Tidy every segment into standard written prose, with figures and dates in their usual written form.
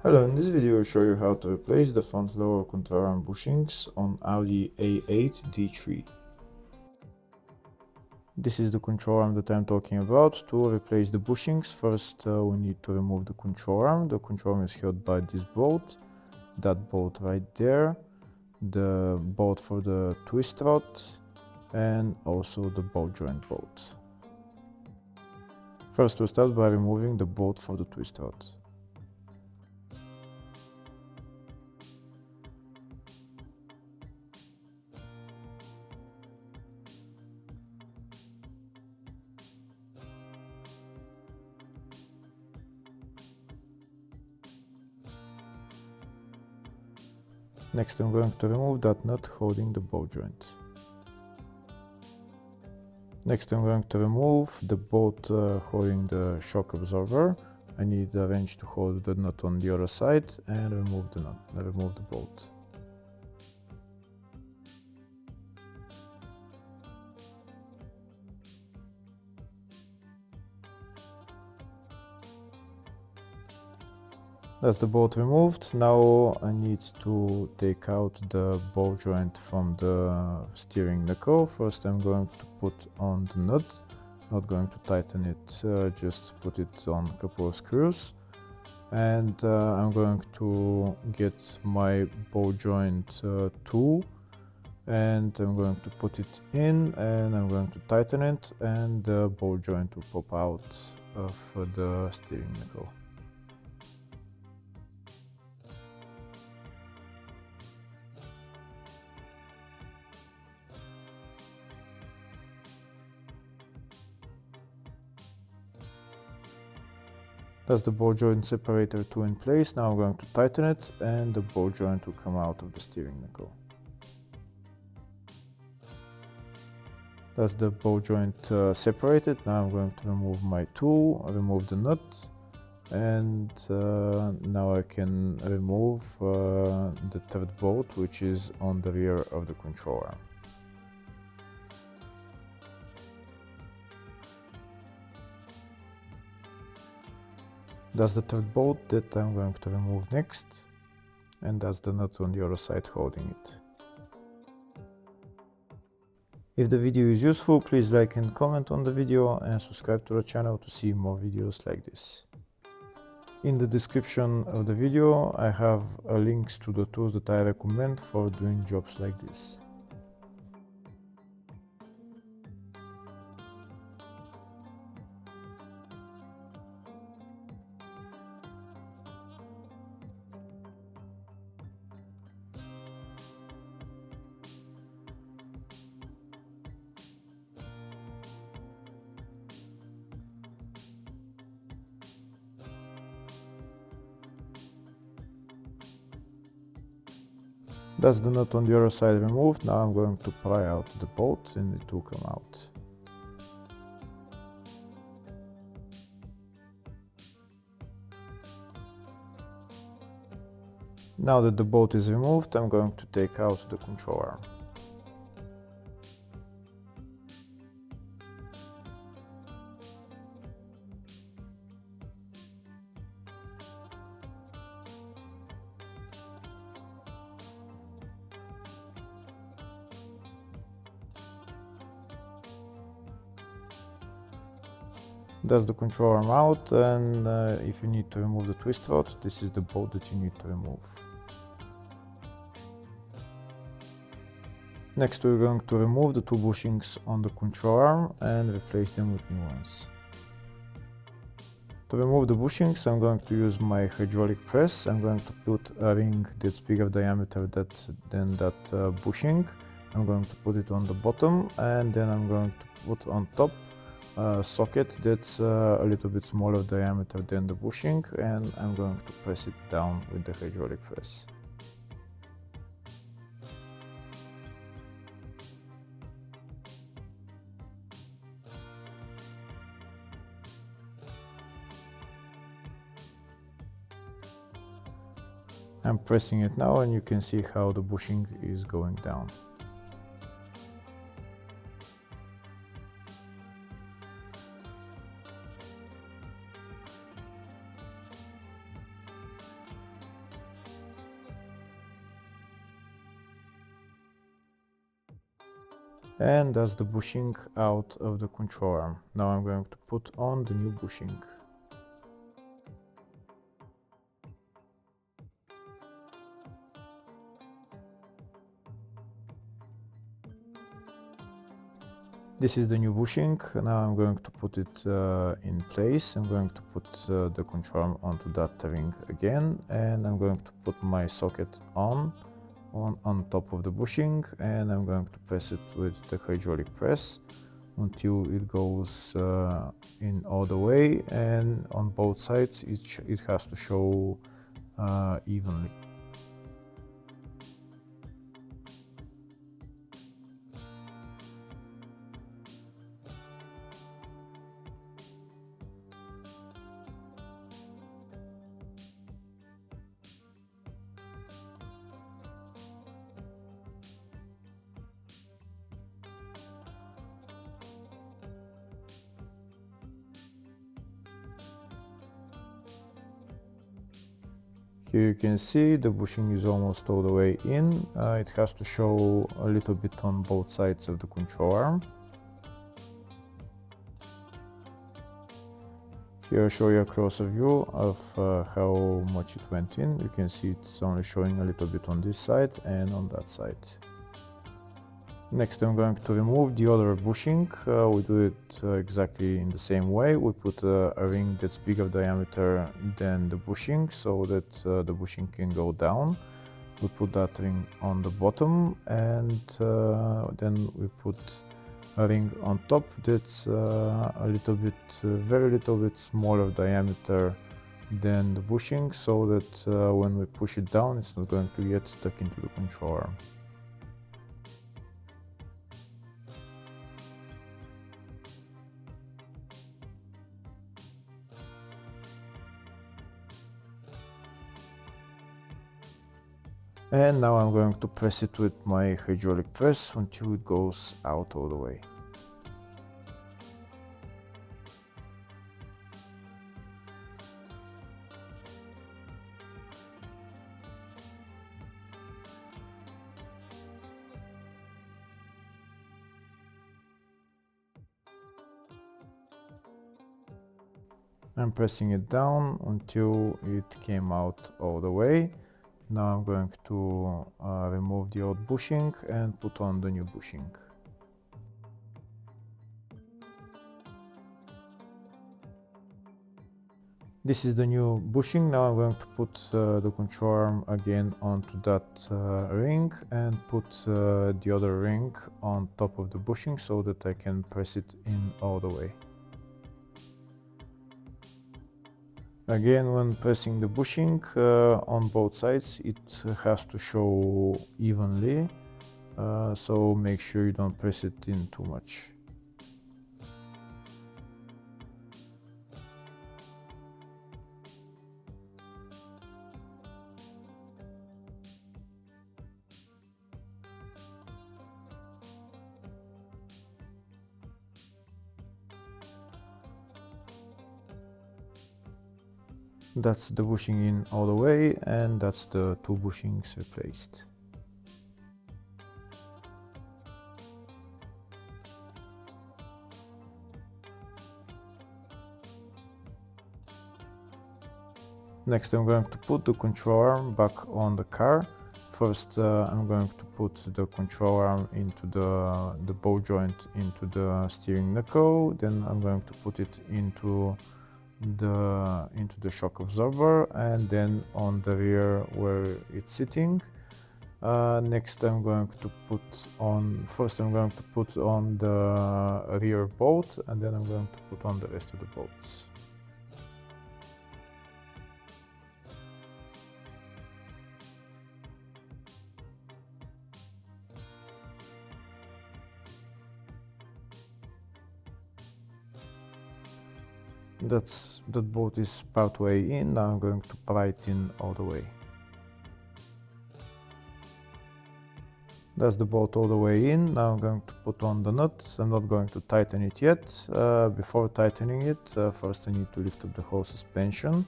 Hello, in this video I'll show you how to replace the front lower control arm bushings on Audi A8 D3. This is the control arm that I'm talking about. To replace the bushings, first we need to remove the control arm. The control arm is held by this bolt, that bolt right there, the bolt for the twist rod, and also the ball joint bolt. First we'll start by removing the bolt for the twist rod. Next I'm going to remove that nut holding the ball joint. Next I'm going to remove the bolt holding the shock absorber. I need a wrench to hold the nut on the other side and remove the bolt. That's the bolt removed. Now I need to take out the ball joint from the steering knuckle. First I'm going to put on the nut, not going to tighten it, just put it on a couple of screws. And I'm going to get my ball joint tool and I'm going to put it in and I'm going to tighten it, and the ball joint will pop out of the steering knuckle. That's the ball joint separator tool in place. Now I'm going to tighten it and the ball joint will come out of the steering knuckle. That's the ball joint separated. Now I'm going to remove my tool, remove the nut, and now I can remove the third bolt, which is on the rear of the control arm. That's the third bolt that I'm going to remove next, and that's the nut on the other side holding it. If the video is useful, please like and comment on the video and subscribe to the channel to see more videos like this. In the description of the video I have links to the tools that I recommend for doing jobs like this. That's the nut on the other side removed. Now I'm going to pry out the bolt and it will come out. Now that the bolt is removed, I'm going to take out the control arm. That's the control arm out, and if you need to remove the twist rod, this is the bolt that you need to remove. Next we're going to remove the two bushings on the control arm and replace them with new ones. To remove the bushings I'm going to use my hydraulic press. I'm going to put a ring that's bigger diameter than that bushing. I'm going to put it on the bottom, and then I'm going to put on top a socket that's a little bit smaller diameter than the bushing, and I'm going to press it down with the hydraulic press. I'm pressing it now and you can see how the bushing is going down. And that's the bushing out of the control arm. Now I'm going to put on the new bushing. This is the new bushing. Now I'm going to put it in place. I'm going to put the control arm onto that ring again, and I'm going to put my socket on top of the bushing, and I'm going to press it with the hydraulic press until it goes in all the way, and on both sides it has to show evenly. Here you can see the bushing is almost all the way in. It has to show a little bit on both sides of the control arm. Here I show you a closer view of how much it went in. You can see it's only showing a little bit on this side and on that side. Next I'm going to remove the other bushing. We do it exactly in the same way. We put a ring that's bigger diameter than the bushing so that the bushing can go down. We put that ring on the bottom, and then we put a ring on top that's a little bit, very little bit smaller diameter than the bushing, so that when we push it down it's not going to get stuck into the control arm. And now I'm going to press it with my hydraulic press until it goes out all the way. I'm pressing it down until it came out all the way. Now I'm going to remove the old bushing and put on the new bushing. This is the new bushing. Now I'm going to put the control arm again onto that ring and put the other ring on top of the bushing so that I can press it in all the way. Again, when pressing the bushing on both sides, it has to show evenly, so make sure you don't press it in too much. That's the bushing in all the way, and that's the two bushings replaced. Next I'm going to put the control arm back on the car. First I'm going to put the control arm into the ball joint into the steering knuckle, then I'm going to put it into the shock absorber, and then on the rear where it's sitting. Next I'm going to put on the rear bolt, and then I'm going to put on the rest of the bolts. That bolt is part way in. Now I'm going to pry it in all the way. That's the bolt all the way in. Now I'm going to put on the nut. I'm not going to tighten it yet. Before tightening it, first I need to lift up the whole suspension,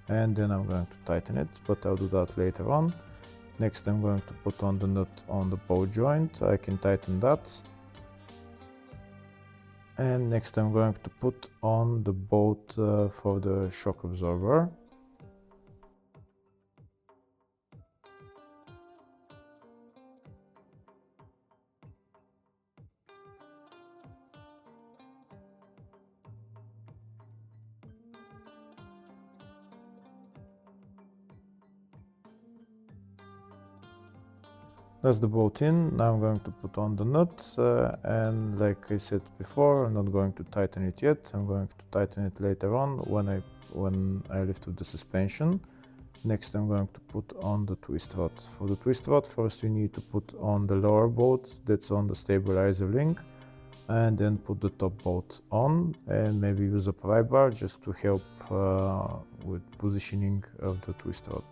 and then I'm going to tighten it, but I'll do that later on. Next I'm going to put on the nut on the ball joint. I can tighten that. And next I'm going to put on the bolt for the shock absorber. That's the bolt in. Now I'm going to put on the nut, and like I said before, I'm not going to tighten it yet. I'm going to tighten it later on when I lift up the suspension. Next I'm going to put on the twist rod. For the twist rod, first you need to put on the lower bolt that's on the stabilizer link, and then put the top bolt on, and maybe use a pry bar just to help with positioning of the twist rod.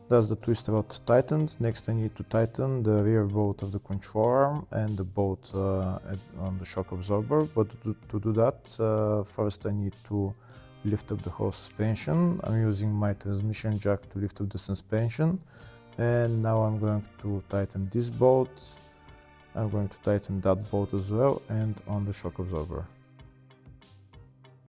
That's the twist rod tightened. Next I need to tighten the rear bolt of the control arm and the bolt on the shock absorber. But to do that, first I need to lift up the whole suspension. I'm using my transmission jack to lift up the suspension. And now I'm going to tighten this bolt. I'm going to tighten that bolt as well, and on the shock absorber.